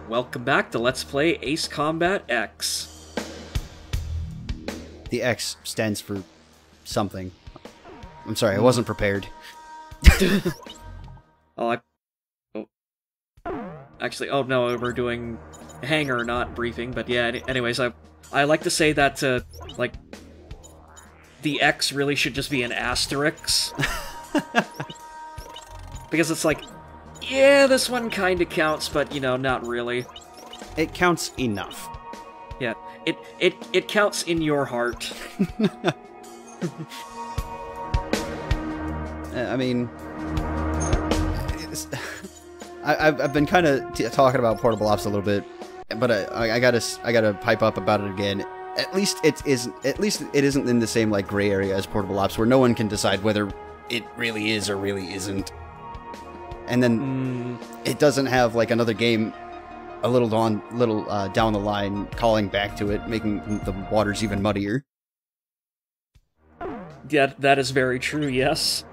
Welcome back to Let's Play Ace Combat X. The X stands for something. I'm sorry, I wasn't prepared. Actually, oh no, we're doing hangar, not briefing, but yeah, anyways, I like to say that, like, the X really should just be an asterisk. Because it's like, yeah, this one kinda counts, but, you know, not really. It counts enough. Yeah, it counts in your heart. I mean, I've been kind of talking about portable ops a little bit, but I gotta pipe up about it again. At least it isn't in the same like gray area as portable ops, where no one can decide whether it really is or really isn't. And then it doesn't have like another game a little down the line calling back to it, making the waters even muddier. Yeah, that is very true, yes.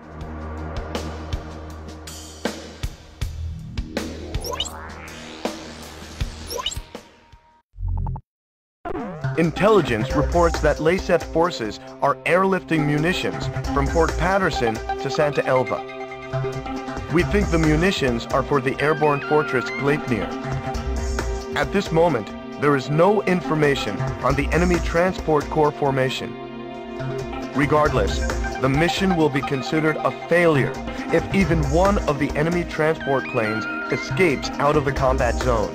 Intelligence reports that Laceth forces are airlifting munitions from Port Patterson to Santa Elva. We think the munitions are for the airborne fortress Gleipnir. At this moment, there is no information on the enemy transport corps formation. Regardless, the mission will be considered a failure if even one of the enemy transport planes escapes out of the combat zone.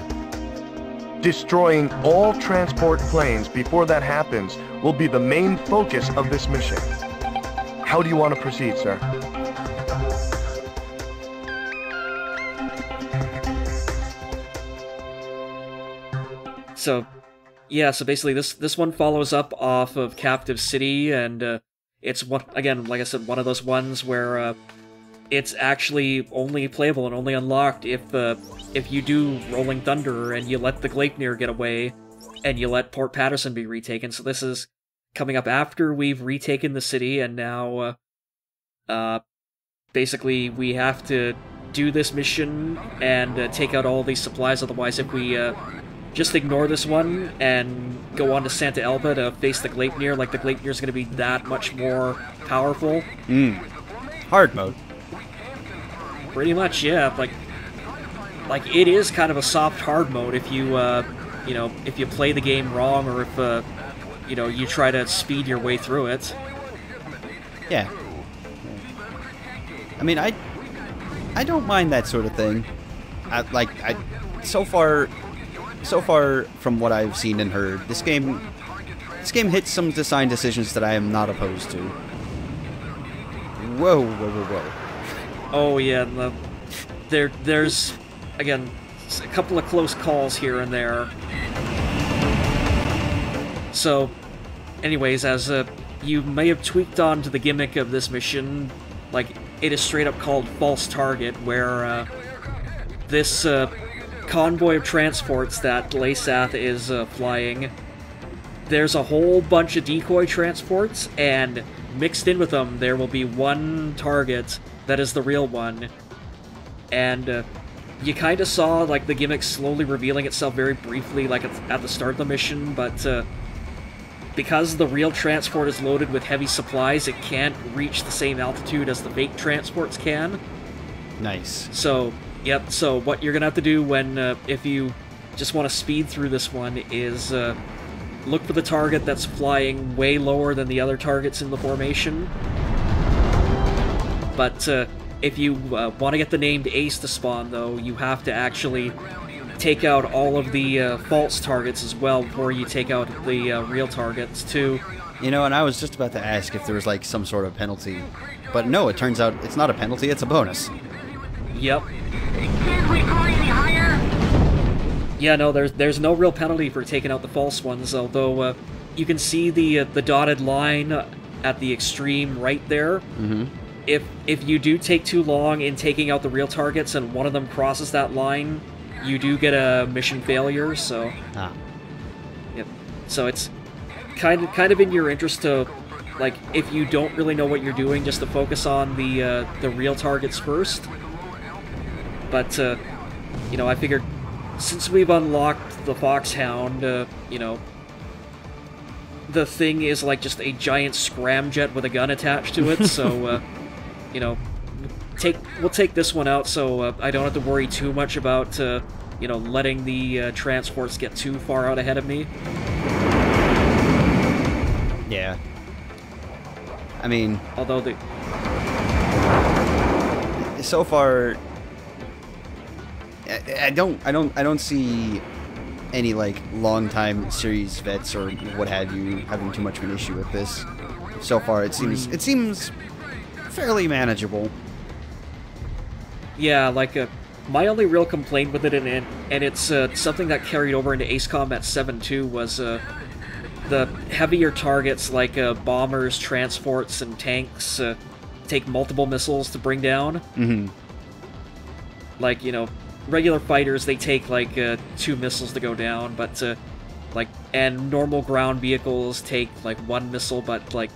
Destroying all transport planes before that happens will be the main focus of this mission. How do you want to proceed, sir? So, yeah, so basically this one follows up off of Captive City, and it's one, again, like I said, one of those ones where it's actually only playable and only unlocked if you do Rolling Thunder and you let the Gleipnir get away and you let Port Patterson be retaken. So this is coming up after we've retaken the city, and now basically we have to do this mission and take out all these supplies. Otherwise, if we just ignore this one and go on to Santa Elva to face the Gleipnir, like the Gleipnir's going to be that much more powerful. Hard mode. Pretty much, yeah. Like it is kind of a soft hard mode if you, you know, if you play the game wrong, or if, you know, you try to speed your way through it. Yeah. I mean, I don't mind that sort of thing. So far from what I've seen and heard, this game hits some design decisions that I am not opposed to. Whoa, whoa, whoa, whoa. Oh yeah, there's, again, a couple of close calls here and there. So, anyways, as you may have tweaked onto the gimmick of this mission, like, it is straight up called False Target, where this convoy of transports that Laceth is flying, there's a whole bunch of decoy transports, and mixed in with them there will be one target that is the real one. And you kind of saw like the gimmick slowly revealing itself very briefly, like at the start of the mission, but because the real transport is loaded with heavy supplies, it can't reach the same altitude as the fake transports can. Nice. So, yep, so what you're gonna have to do when, if you just want to speed through this one, is look for the target that's flying way lower than the other targets in the formation. But if you want to get the named Ace to spawn, though, you have to actually take out all of the false targets as well before you take out the real targets, too. You know, and I was just about to ask if there was, like, some sort of penalty. But no, it turns out it's not a penalty, it's a bonus. Yep. Yeah, no, there's no real penalty for taking out the false ones, although you can see the dotted line at the extreme right there. Mm-hmm. If you do take too long in taking out the real targets and one of them crosses that line, you do get a mission failure, so... Yep. So it's kind of in your interest to, like, if you don't really know what you're doing, just to focus on the real targets first. But, you know, I figured since we've unlocked the Foxhound, you know, the thing is like just a giant scramjet with a gun attached to it, so, you know, we'll take this one out so I don't have to worry too much about, you know, letting the transports get too far out ahead of me. Yeah. I mean... Although the... So far... I don't see any, like, long-time series vets or what have you having too much of an issue with this. So far, it seems fairly manageable. Yeah, like, my only real complaint with it, and it's something that carried over into Ace Combat 7 too, was the heavier targets like bombers, transports, and tanks take multiple missiles to bring down. Mm-hmm. Like, you know, regular fighters, they take like 2 missiles to go down, but like, and normal ground vehicles take like 1 missile, but like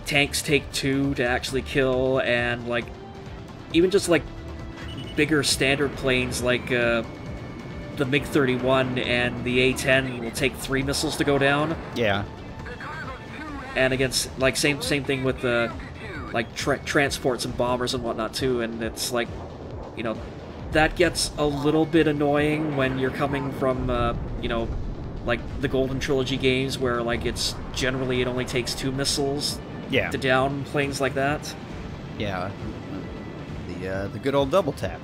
tanks take 2 to actually kill, and like even just like bigger standard planes like the MiG-31 and the A-10 will take 3 missiles to go down. Yeah. And against, like, same thing with the like transports and bombers and whatnot too, and it's like, you know, that gets a little bit annoying when you're coming from you know, like the Golden Trilogy games where like it only takes 2 missiles to down planes like that. Yeah. The good old double tap.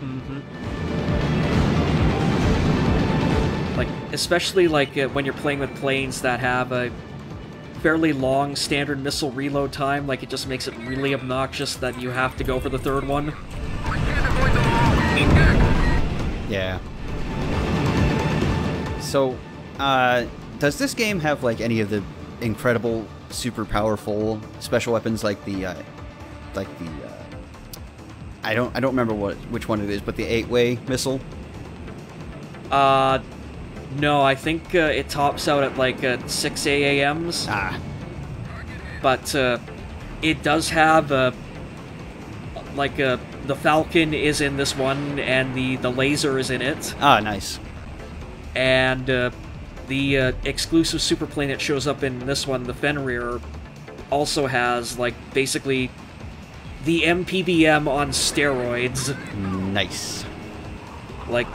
Mm-hmm. Like, especially like when you're playing with planes that have a fairly long standard missile reload time, like it just makes it really obnoxious that you have to go for the 3rd one. Yeah. So, does this game have like any of the incredible, super powerful special weapons like the I don't remember which one it is, but the 8-way missile? No, I think it tops out at like 6 AAMs. Ah. But it does have like the Falcon is in this one, and the laser is in it. Ah, nice. And the exclusive superplane that shows up in this one, the Fenrir, also has like basically the MPBM on steroids. Nice. Like,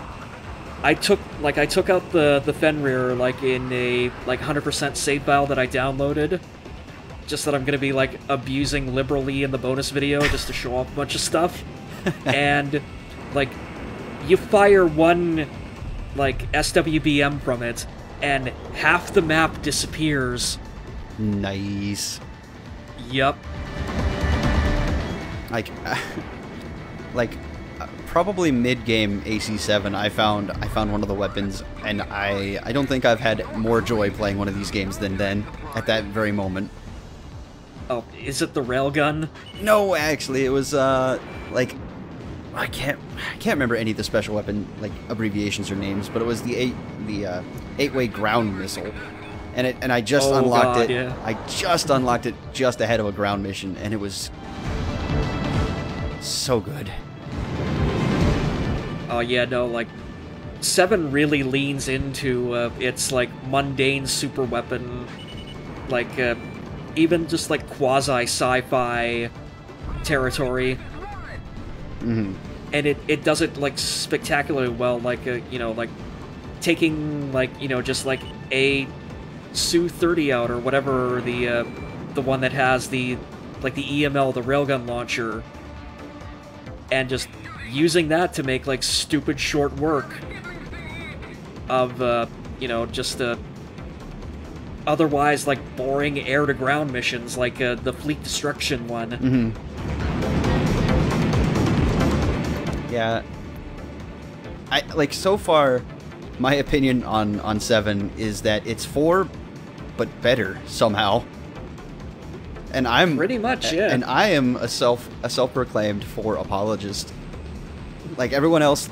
I took out the Fenrir like in a like 100% save file that I downloaded, just that I'm gonna be like abusing liberally in the bonus video just to show off a bunch of stuff. And like, you fire one like SWBM from it, and half the map disappears. Nice. Yup. Like, probably mid-game AC7, I found one of the weapons, and I don't think I've had more joy playing one of these games than then, at that very moment. Oh, is it the railgun? No, actually, it was, like, I can't remember any of the special weapon, like, abbreviations or names, but it was the 8-way ground missile. And I just unlocked it. Yeah. I just unlocked it just ahead of a ground mission, and it was so good. Oh yeah, no, like 7 really leans into its like mundane super weapon, like even just like quasi sci-fi territory. Mm-hmm. And it does it like spectacularly well, like you know, like taking like, you know, just like a Su-30 out or whatever, the one that has the like the EML, the railgun launcher, and just using that to make like stupid short work of you know, just otherwise like boring air to ground missions like the fleet destruction one. Mm-hmm. Yeah, I like, so far my opinion on 7 is that it's 4 but better somehow. And I'm pretty much, yeah. And I am a self-proclaimed 4 apologist. Like, everyone else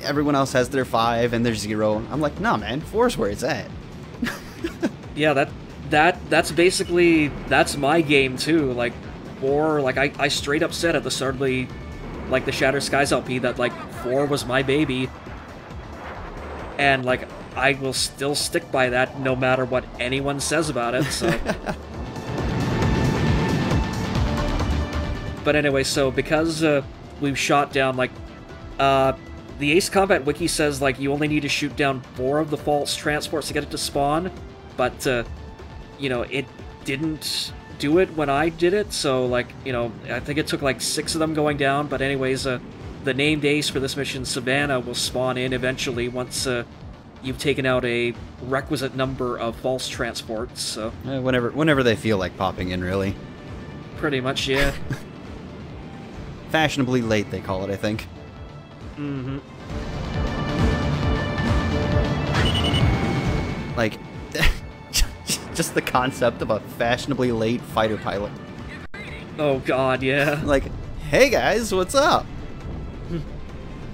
has their 5 and their 0. I'm like, nah, man, 4's where it's at. Yeah, that's basically, that's my game too. Like 4, like I straight up said at the start of the Shattered Skies LP that like 4 was my baby. And, like, I will still stick by that no matter what anyone says about it, so... But anyway, so because we've shot down, like, the Ace Combat Wiki says, like, you only need to shoot down 4 of the false transports to get it to spawn, but, you know, it didn't do it when I did it, so, like, you know, I think it took, like, 6 of them going down, but anyways, the named Ace for this mission, Savannah, will spawn in eventually once, you've taken out a requisite number of false transports, so... Whenever they feel like popping in, really. Pretty much, yeah. Fashionably late, they call it, I think. Mm-hmm. Like, just the concept of a fashionably late fighter pilot. Oh god, yeah. Like, hey guys, what's up?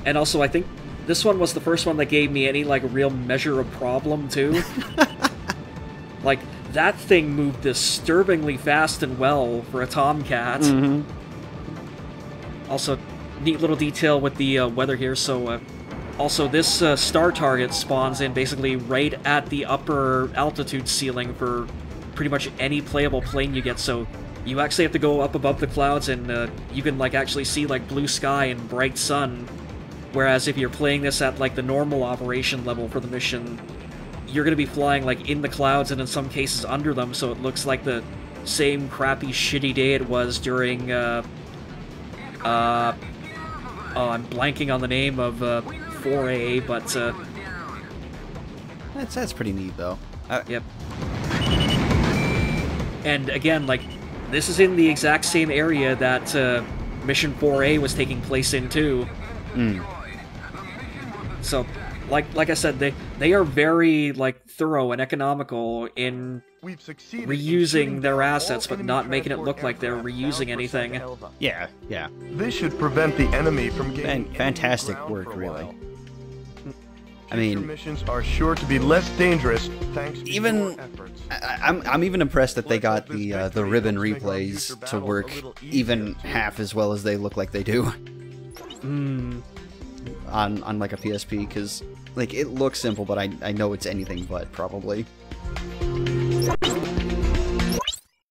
And also, I think this one was the first one that gave me any, like, real measure of problem, too. Like, that thing moved disturbingly fast and well for a Tomcat. Mm-hmm. Also, neat little detail with the weather here, so, also this star target spawns in basically right at the upper altitude ceiling for pretty much any playable plane you get, so you actually have to go up above the clouds and you can, like, actually see, like, blue sky and bright sun, whereas if you're playing this at, like, the normal operation level for the mission, you're going to be flying, like, in the clouds and in some cases under them, so it looks like the same crappy, shitty day it was during, oh, I'm blanking on the name of 4A, but That's pretty neat, though. Yep. And again, like, this is in the exact same area that Mission 4A was taking place in, too. Mm. So, like I said, they are very, like, thorough and economical in reusing their assets, but not making it look like they're reusing anything. Yeah, yeah. This should prevent the enemy from gaining Fantastic work, really. I mean, missions are sure to be less dangerous thanks to even your efforts. I'm even impressed that they got the ribbon replays to work even half as well as they look like they do. On like a PSP, because like it looks simple, but I know it's anything but, probably.